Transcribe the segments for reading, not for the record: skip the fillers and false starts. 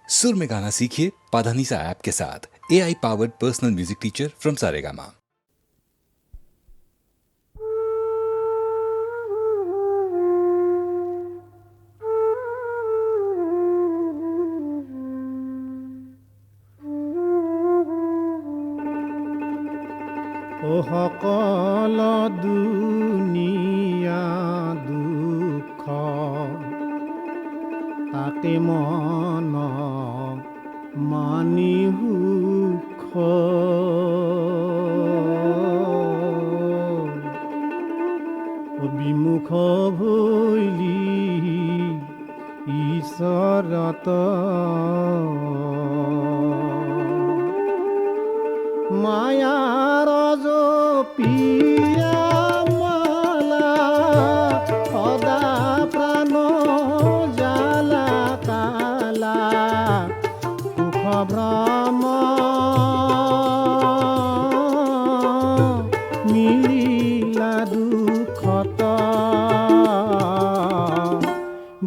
सुर में गाना सीखिए पाधानीसा ऐप के साथ। AI powered personal music teacher from Saregama. ও সকল দুনিয়া দুখ তাতে মন মানি সুখ বিমুখ ভৈলি ঈশ্বৰত মায়াৰ পিয়া মালা সদা প্ৰাণ জালা কালা সুখ ভ্ৰম মিলিলা দুখত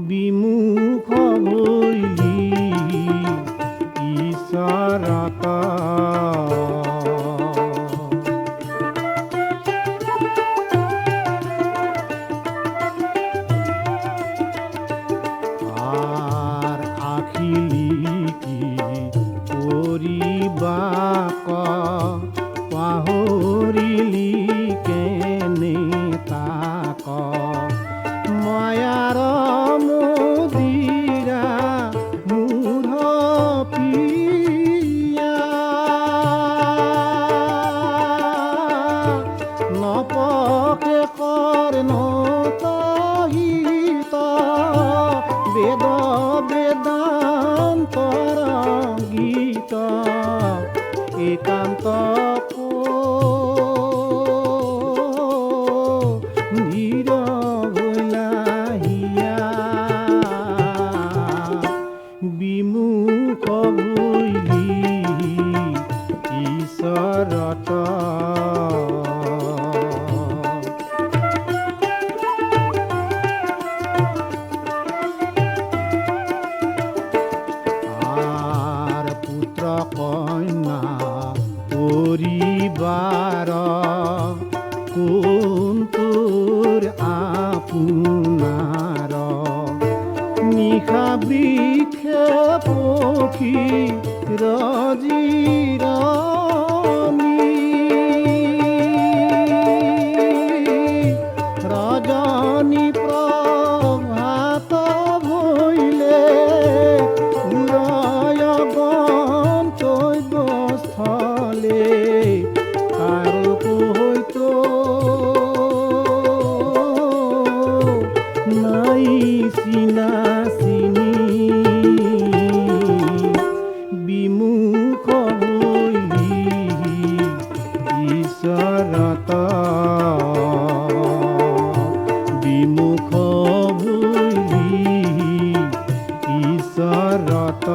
বিমুখ ভৈলি ঈশ্বৰত পাহৰিলি কেনে তাক মায়াৰ মুদিৰা মূঢ় পিয়া নপকে কৰ্ণ তহিত বেদ বেদান্তৰ গীত একান্ত বিমুখ ভৈলি ঈশ্বৰত আৰ পুত্ৰ কন্যা পৰিবাৰ কোনটোৰ আপোনাৰ নিশা বৃক্ষে পক্ষী ৰজিৰণী ৰজনী প্ৰভাত ভৈলে উৰয় গন্তব্যস্থলে কাৰো কৈতো নাই চিনা চিনি বিমুখ ভৈলি ঈশ্বৰত বিমুখ ভৈলি ঈশ্বৰত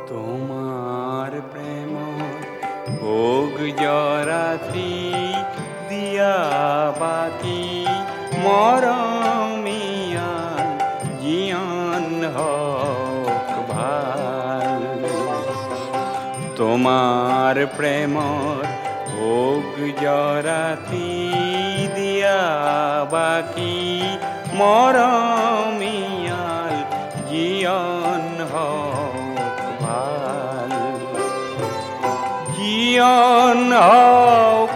তোমার প্রেম ভোগ জরাতি দিয়া বাকি মরমিয়ান জিয়ান হক ভাল তোমার প্রেমর ভোগ জরাতি দিয়া বাকি মরমিয়াল জিয়ন হক ভাল জিয়ন হক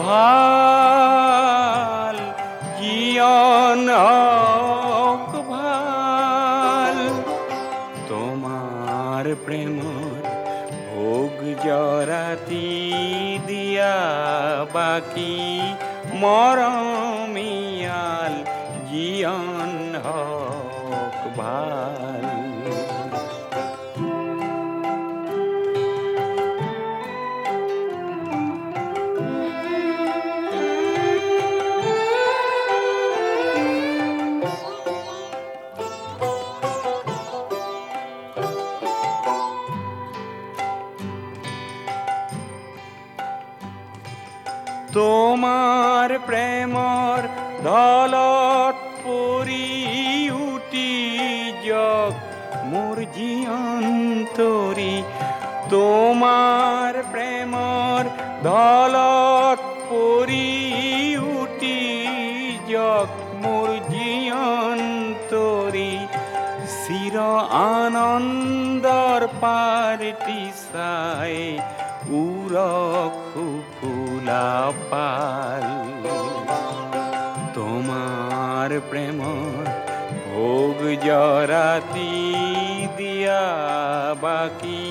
ভাল জিয়ন হক ভাল তোমার প্রেমর ভোগ জরাতি দিয়া বাকি বাকী মৰমীয়াল জীৱন হওক ভাল। তোমাৰ প্ৰেমৰ দলত পৰি উঠি যাওক মোৰ জীয়ন্তৰী। তোমাৰ প্ৰেমৰ দলত পৰি উঠি যাওক মোৰ জীয়ন্তৰী। চিৰ আনন্দৰ পাৰ্টি চাই উৰক শুকুলা পাল। তোমাৰ প্ৰেমৰ ভোগ জৰাতি দিয়া বাকি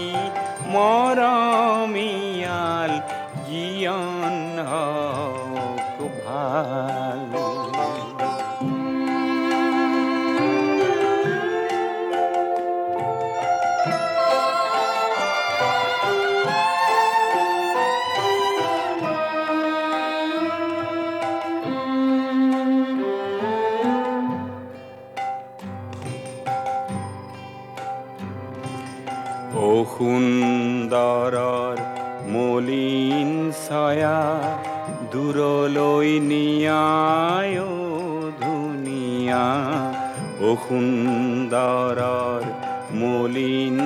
মৰমিয়াল জীবন হওক ভাল। ও সুন্দৰৰ মলিন ছায়া দূৰলৈ নিয়ায় ও ধুনীয়া। ও সুন্দৰৰ মলিন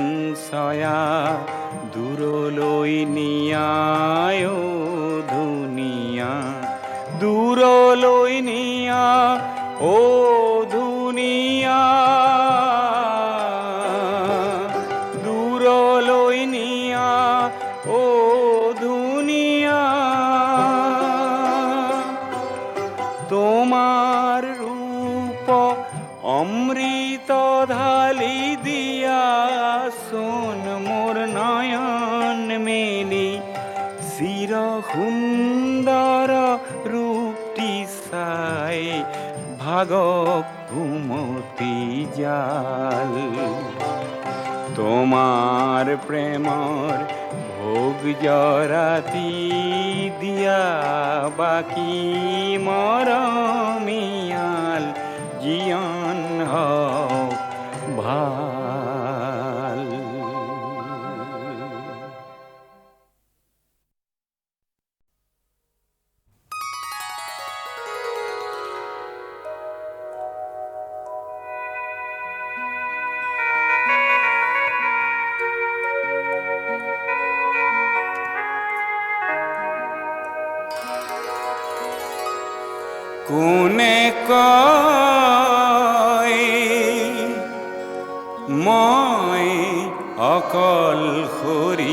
ছায়া দূৰলৈ নিয়ায় ও ধুনীয়া। দূৰলৈ নিয়া ও ধুনীয়া। দূৰলৈ নিয়া ও ধুনীয়া। তোমার রূপ অমৃত ঢালি দিয়া সোন মোর নয়ন মেলি। চির সুন্দর রূপটি চাই ভাগক ঘুমতি জাল। তোমার প্রেমর ভোগ জরাতি দিয়া বাকি মরমিয়াল জীবন হওক ভাল। কোনে কয় মই অকলশৰীয়া।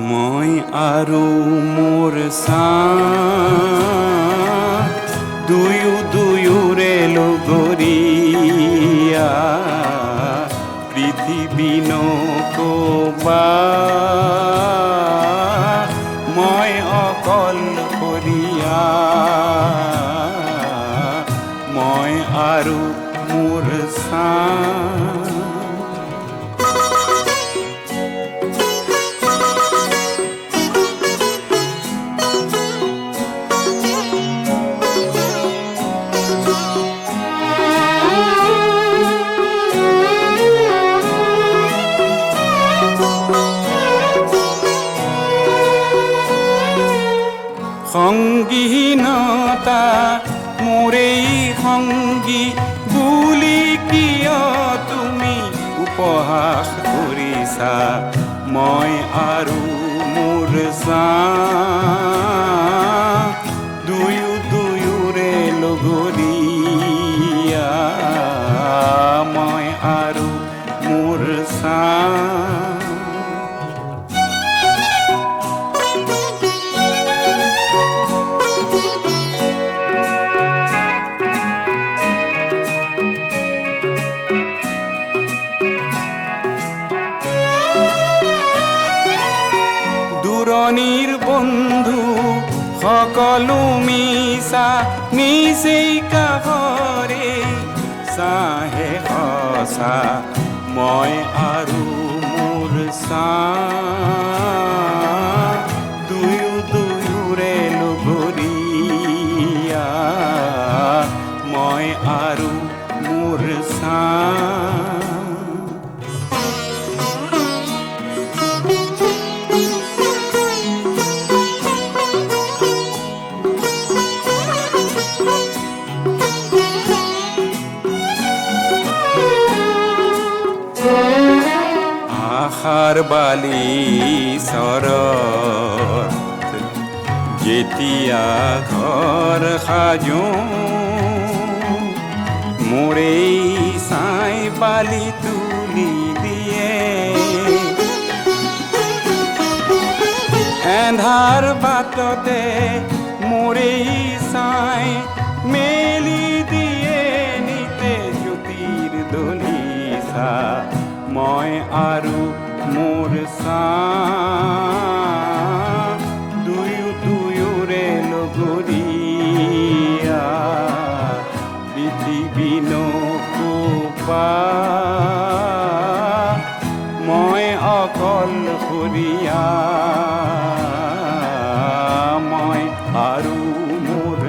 মই আৰু মোৰ দুয়ো দুয়োৰে লগৰীয়া। পৃথিৱী নকবা মই অকলশৰীয়া। মই আৰু মোৰ সংগীনতা মোৰেই সংগী বুলি কিয় তুমি উপহাস কৰিছা। মই আৰু মোৰ দুয়ো দুয়োৰে লগৰীয়া। মই আৰু মোৰ জননীৰ বন্ধু সকলো মিছা নিচেই কাষৰে চাহে সঁচা মই আৰু মোৰ দুয়ো দুয়োৰে লগৰীয়া মই আৰু মোৰ আশাৰ বালি চৰত যেতিয়া ঘৰ সাজো মোৰেই চাই বালি তুলি দিয়ে এন্ধাৰ বাটতে মোৰেই চাই মেলি দিয়ে নিতে জ্যোতিৰ দলিচা মই আৰু মোৰ দুয়ো দুয়োৰে লগৰীয়া পৃথিৱী নকোপা মই অকলশৰীয়া মই আৰু মোৰ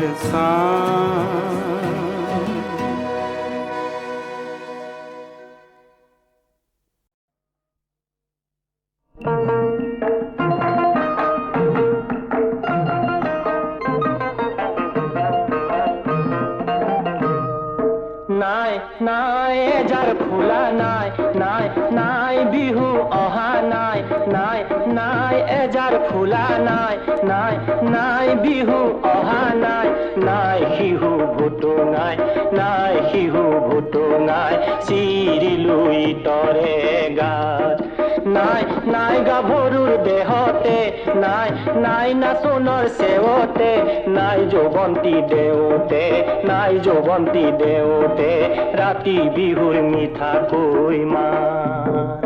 নাই নাই এজাৰ ফুলা নাই নাই নাই বিহু অহা নাই নাই নাই এজাৰ ফুলা নাই নাই নাই বিহু অহা নাই নাই শিহু ভুটুঙাই নাই শিহু ভুটুঙাই চিৰিলো ইতৰে গাত নাই নাই গাভৰুৰ দেহতে নাই নাই নাচোনৰ চেৱতে নাই যৌৱন্তী দেউতে নাই যৌৱন্তী দেউতে ৰাতি বিহুৰ মিঠাকৈ মাত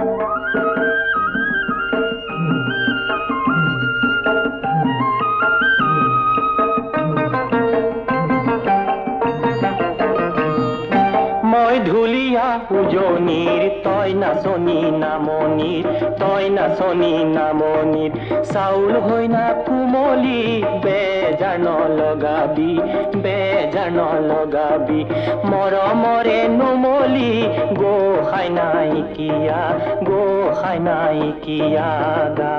মই ঢুলীয়া উজনিৰ তই নাচনী নামনিৰ তই নাচনী নামনিৰ চাউল হৈ না কোমলি বেজাৰ নলগাবি মৰমৰে নুমলি গোসাই নাইকিয়া গা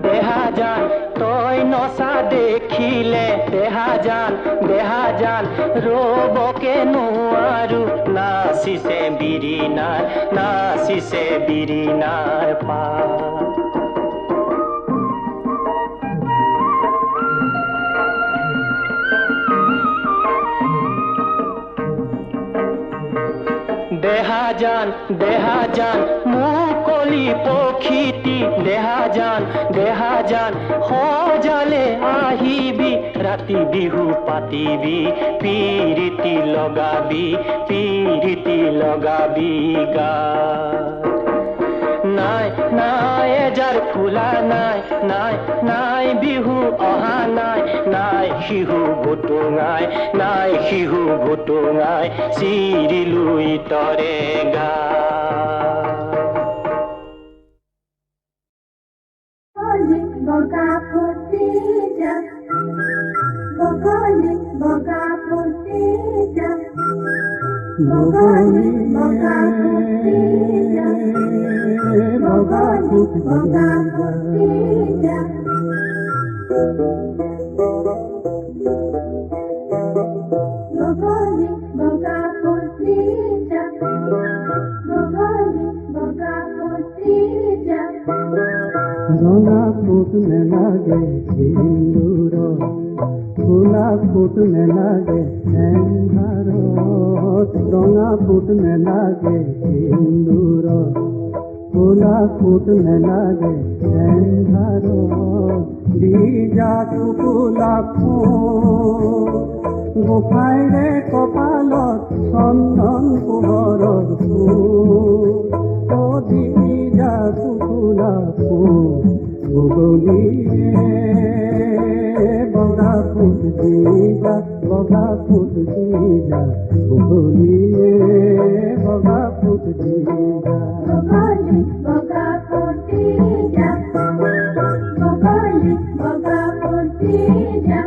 দেহা জান তই নচা দেখিলে দেহা জান ৰবকে নোৱাৰো নাচিছে বিৰিণাৰ পা দেহা জান মুকলি পক্ষীটি দেহা জান সজালে আহিবি ৰাতি বিহু পাতিবি পিৰিতি লগাবি গা নাই নাই এজাৰ ফুলা নাই নাই নাই বিহু অহা নাই নাই শিহু ভুটুঙাই চিৰিলো ইতৰে গা ৰঙা ফুট নেলাগে সিন্দুৰ ফুলা ফুট নেলাগে এন্ধাৰত ৰঙা ফুট নেলাগে সিন্দুৰ ফুলা ফুট নেলাগে এন্ধাৰত দিজাটো ফুলা ফুল গোসাঁইৰে কপালত চন্দন পোহৰৰ ফুল অদি যাকো ফুলা ফুল বগলীয়ে বগা ফুট দিবা বগা ফুট দিবা বগলীয়ে বগা ফুট দিবা বগলী বগা ফুটি যা বগলী বগা ফুটি যা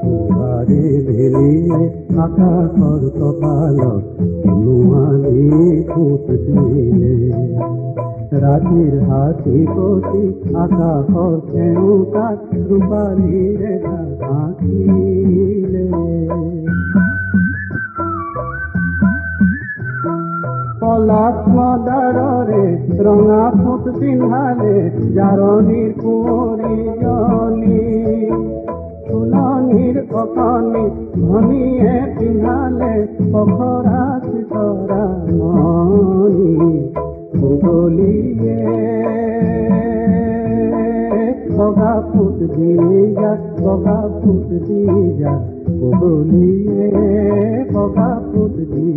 দুৱাৰে ভেলিয়ে আকাশৰ কপালত নোৱাৰি ফুট দিলে ৰাতিৰ হাতী কটি আকাশৰ সেউকাত ৰূপালীৰে ঢাকিলে পলাশ মদাৰৰে ৰঙা ফুট পিন্ধালে জাৰণিৰ কুঁৱৰীজনী ফুলনিৰ অকণি ধনীয়ে পিন্ধালে পখৰা চিতৰা মণি বগলীয়ে বগা ফুট দি যা বগা ফুট দি যা বগলীয়ে বগা ফুট দি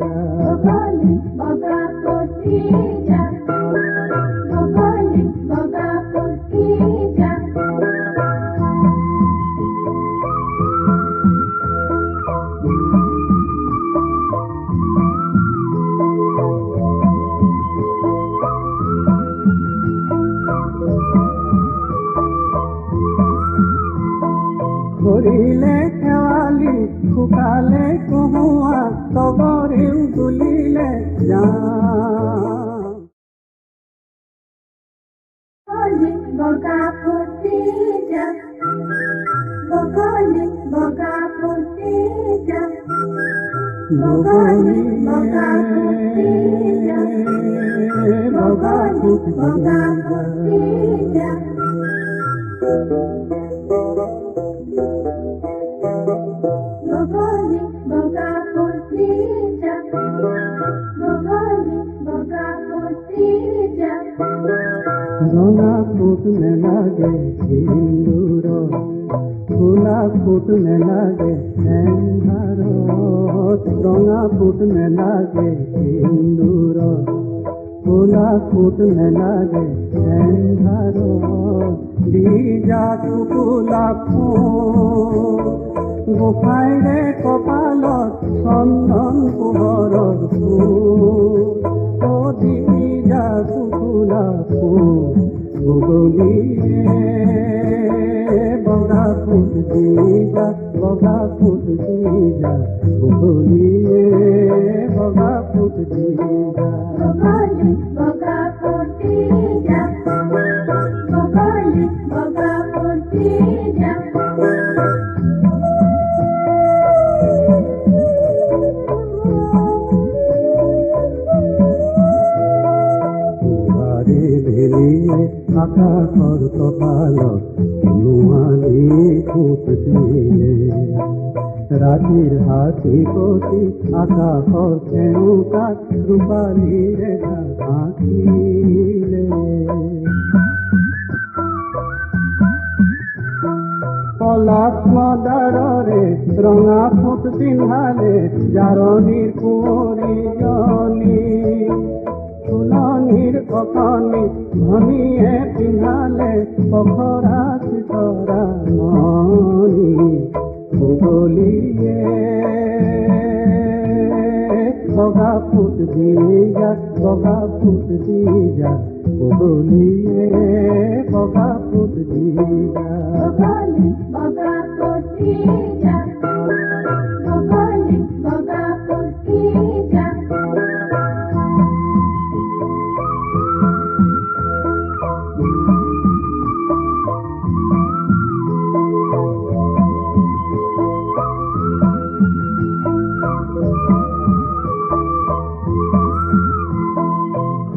যা বগলী বগা ফুটি যা বগলী বগা ফুটি যা কৰিলে শেৱালি শুকালে কহুৱা তগৰেও তুলিলে যাম বগলী বগা ফুটি যা বগলী বগা ফুটি যা বগলী বগা ফুটি যা বগলী বগা ফুটি যা বগলী বগা ফুটি যা বগলী বগা ফুটি যা ৰঙা ফুট নেলাগে সিন্দুৰ ফুলা ফুট নেলাগে এন্ধাৰত ৰঙা ফুট নেলাগে সিন্দুৰ ফুলা ফুট নেলাগে এন্ধাৰত দি যা ফুলা ফুল গোসাঁইৰে কপালত চন্দন পোহৰৰ ফুল অদি যা ফুলা ফুল বগলীয়ে বগা ফুট দিবা বগা ফুট দিবা বগলীয়ে বগা ফুট দিবা বগলী বগা ফুটি যা বগলী বগা ফুটি যা দুৱাৰে ভেলিয়ে আকাশৰ কপালত নোৱাৰি ফুট দিলে ৰাতিৰ হাতী কটি আকাশৰ সেউকাত ৰূপালীৰে ঢাকিলে পলাশ মদাৰৰে ৰঙা ফুট পিন্ধালে জাৰণিৰ কুঁৱৰীজনী ফুলনিৰ অকণি ধনীয়ে পিন্ধালে পখৰা চিতৰা মণি বগলীয়ে বগা ফুট দি যা বগা ফুট দি যা বগলীয়ে বগা ফুট দি যা বগলী বগা ফুটি যা বগলী বগা ফুটি যা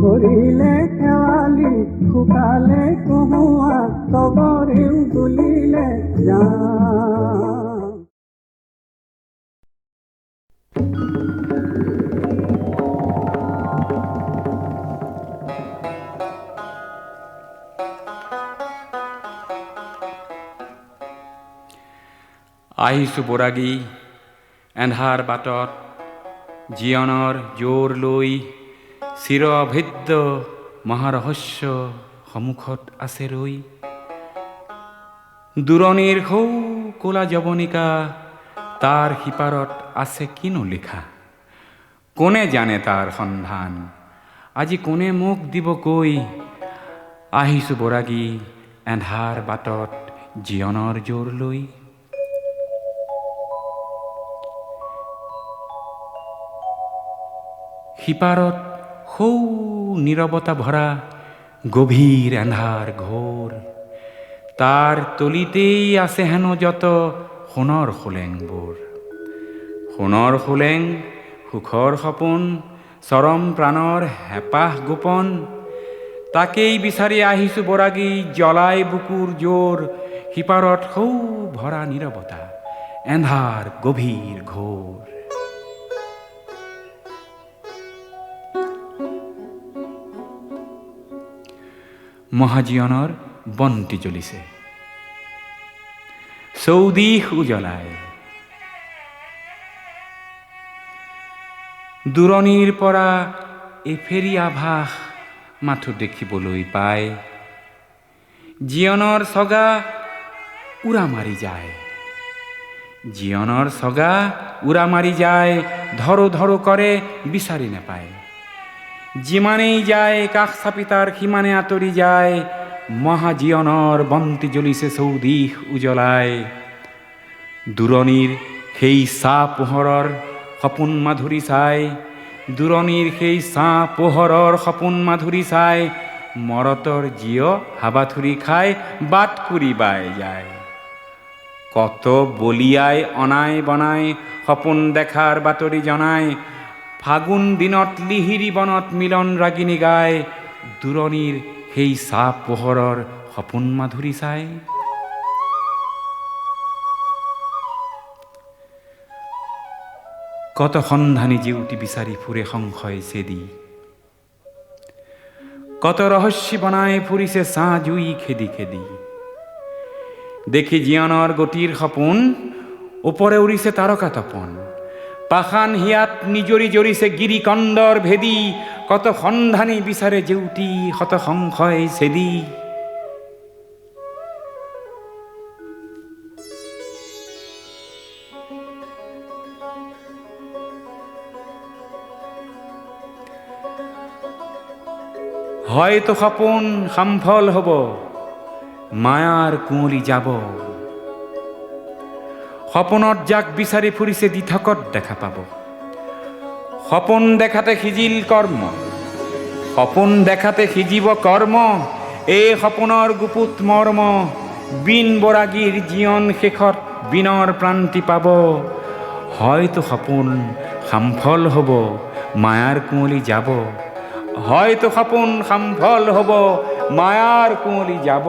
কৰিলে শেৱালি শুকালে কহুৱা তগৰেও তুলিলে যাম আহিছোঁ বৰাগী এন্ধাৰ বাটত, জীৱনৰ জোৰ লৈ, চিৰ অভেদ্য মহাৰহস্য সন্মুখত আছে ৰৈ। দূৰণিৰ সৌ ক'লা যৱনিকা, তাৰ সিপাৰত আছে কিনো লিখা? কোনে জানে তাৰ সন্ধান, আজি কোনে মোক দিব কৈ? আহিছোঁ বৰাগী এন্ধাৰ বাটত, জীৱনৰ জোৰ লৈ। সিপাৰত সৌ নীৰৱতা ভৰা গভীৰ এন্ধাৰ ঘোৰ, তাৰ তলিতেই আছে হেনো যত সোণৰ খোলেংবোৰ। সোণৰ খোলেং, সুখৰ সপোন, চৰম প্ৰাণৰ হেঁপাহ গোপন, তাকেই বিচাৰি আহিছোঁ বৰাগী জ্বলাই বুকুৰ জোৰ। সিপাৰত সৌ ভৰা নীৰৱতা, এন্ধাৰ গভীৰ ঘোৰ। মহাজীয়নৰ বন্তি জ্বলিছে, চৌদিশ উজ্বলায়। দূৰণিৰ পৰা এফেৰি আভাস মাথো দেখিবলৈ পায়। জীৱনৰ চগা উৰা মাৰি যায়, জীৱনৰ চগা উৰা মাৰি যায়, ধৰো ধৰো কৰে বিচাৰি নাপায়। যিমানেই যায় কাষ চাপি তাৰ সিমানে আঁতৰি যায়। মহাজীয়নৰ বন্তি জ্বলিছে চৌদিশ উজ্বলায়। দূৰণিৰ সেই চাহ পোহৰৰ সপোন মাধুৰী চাই, দূৰণিৰ সেই চাহ পোহৰৰ সপোন মাধুৰী চাই, মৰতৰ জীয় হাবাথুৰি খাই বাট কুৰি বাই যায়। কত বলিয়াই অনাই বনাই সপোন দেখাৰ বাতৰি জনাই, ফাগুন দিনত লিহিৰি বনত মিলন ৰাগিনী গায়। দূৰণিৰ সেই চাহ পোহৰৰ সপোন মাধুৰী চাই। কত সন্ধানী জিউতি বিচাৰি ফুৰে সংশয় চেদি, কত ৰহস্যী বনাই ফুৰিছে ছাঁ জুই খেদি খেদি। দেখি জীৱনৰ গতিৰ সপোন, ওপৰে উৰিছে তাৰকা তপন, পাষাণ হিয়াত নিজৰি জৰিছে গিৰিকন্দৰ ভেদি। কত সন্ধানী বিচাৰে জেউতি শত সংশয় চেদি। হয়তো সপোন সামফল হব, মায়াৰ কুঁৱলী যাব। সপোনত যাক বিচাৰি ফুৰিছে দিঠকত দেখা পাব। সপোন দেখাতে সিজিল কৰ্ম, সপোন দেখাতে সিজিব কৰ্ম, এই সপোনৰ গুপুত মৰ্ম। বিন বৰাগীৰ জীৱন শেষত বিনৰ প্ৰান্তি পাব। হয়তো সপোন সামফল হব, মায়াৰ কুঁৱলী যাব। হয়তো সপোন সামফল হব, মায়াৰ কুঁৱলী যাব।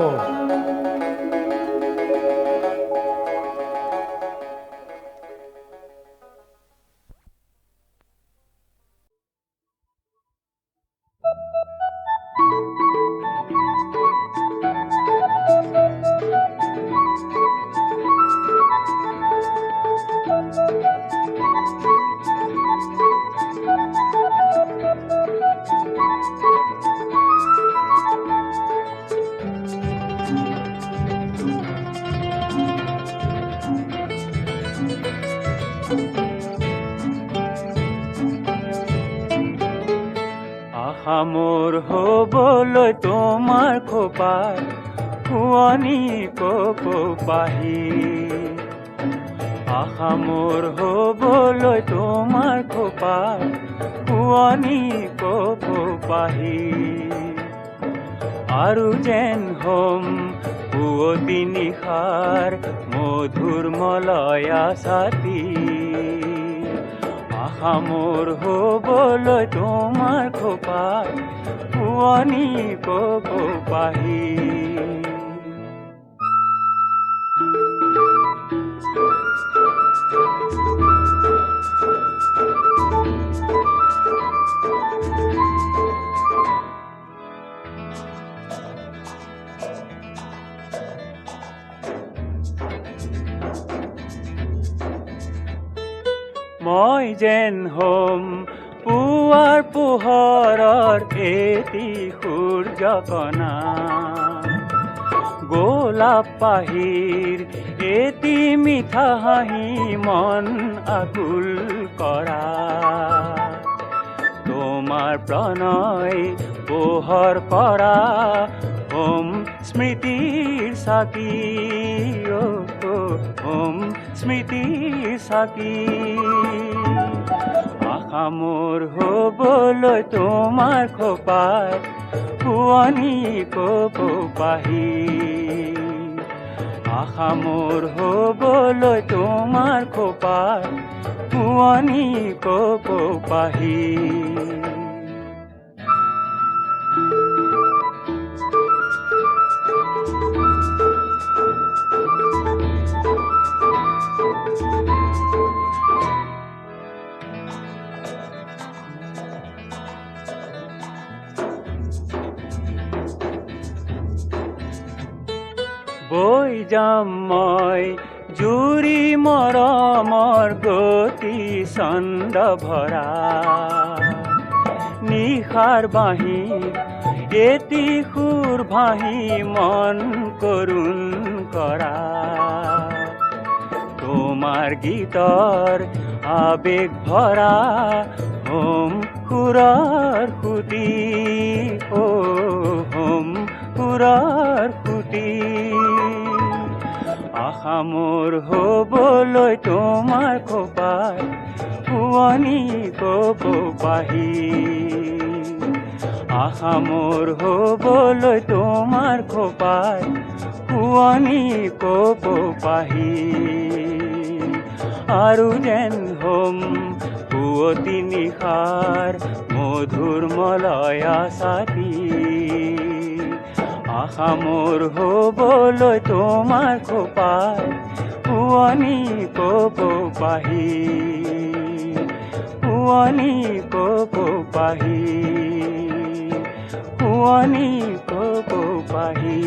আশা মোৰ হবলৈ তোমাৰ খোপাৰ শুৱনি কপাহি। আশা মোৰ হবলৈ তোমাৰ খোপাৰ শুৱনি কপাহি। আৰু যেন হম পুৱতি নিশাৰ মধুৰ মলয়া ছাতি। আশা মোৰ হবলৈ তোমাৰ খোপাৰ শুৱনি কপাহি। মই যেন হম পুৱাৰ পোহৰৰ এটি সূৰ্যকণা গোলাপ পাহিৰ এটি মিঠা হাঁহি মন আকুল কৰা তোমাৰ প্ৰণয় পোহৰ কৰা হোম স্মৃতিৰ চাকি হোম স্মৃতিৰ চাকি আশা মোৰ হ'বলৈ তোমাৰ খোপাত শুৱনি কপ পাহি আশা মোৰ হ'বলৈ তোমাৰ খোপাত শুৱনি কপ পাহি বৈ যাম মই জুৰি মৰমৰ গতি ছন্দ ভৰা নিশাৰ বাঁহী এটি সুৰ ভাহি মন কৰুণ কৰা তোমাৰ গীতৰ আবেগ ভৰা হোম সুৰৰ সুতি হোম সুৰৰ সুতি আশা মোৰ হ'বলৈ তোমাৰ খোপাত শুৱনি কপ পাহি আশা মোৰ হ'বলৈ তোমাৰ খোপাত শুৱনি কপ পাহি আৰু যেন হোম পুৱতি নিশাৰ মধুৰ মলয়া ছাতি আশা মোৰ হ'বলৈ তোমাৰ খোপাত শুৱনি কপ পাহি শুৱনি কপ পাহি শুৱনি কপ পাহি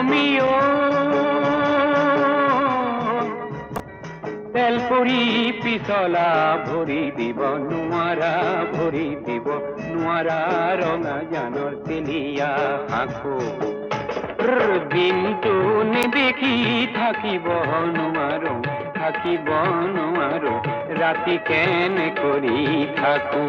আমিও তেল পৰি পিছলা ভৰি দিব নোৱাৰা, ভৰি দিব নোৱাৰা ৰঙা জানৰ তেলিয়া সাঁকো দিনটো নেদেখি থাকিব নোৱাৰো, থাকিব নোৱাৰো, ৰাতি কেনে কৰি থাকো।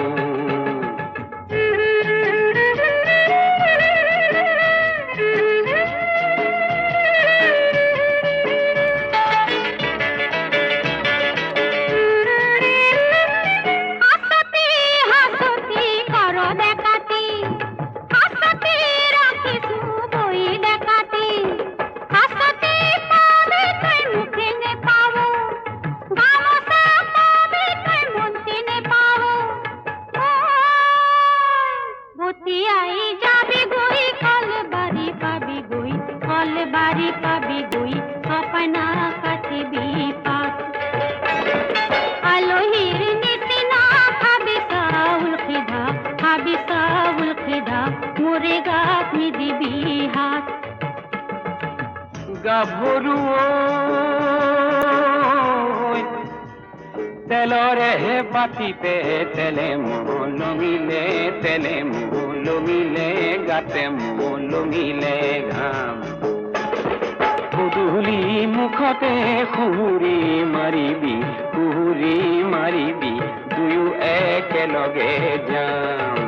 বাড়ি পাবি গই সপনা কাটিবি পাত আলোহির নিতিনা খাবি চাউল খিদা, খাবি চাউল খিদা মোরে গাত নিদিবি হাত। গাভৰু তেলৰে বাতিতে তেলে লমিলে, তেলে লমিলে গাতে লমিলে ঘাম গধূলি মুখতে সুহুৰি মাৰিবি, সুহুৰি মাৰিবি দুয়ো একেলগে যাম।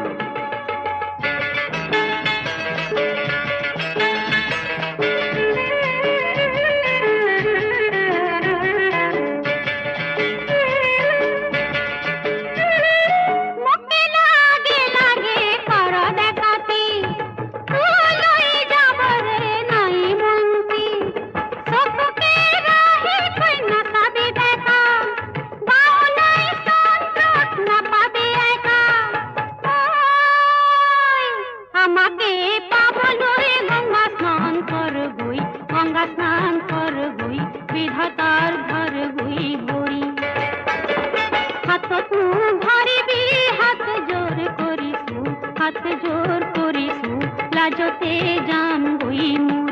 গঙ্গা স্নান কর গই বিধাতার ঘর গই বই হাত তু ধরিবি, হাত জোর করিসু, হাত জোর করিসু লাজতে যাম গই মু।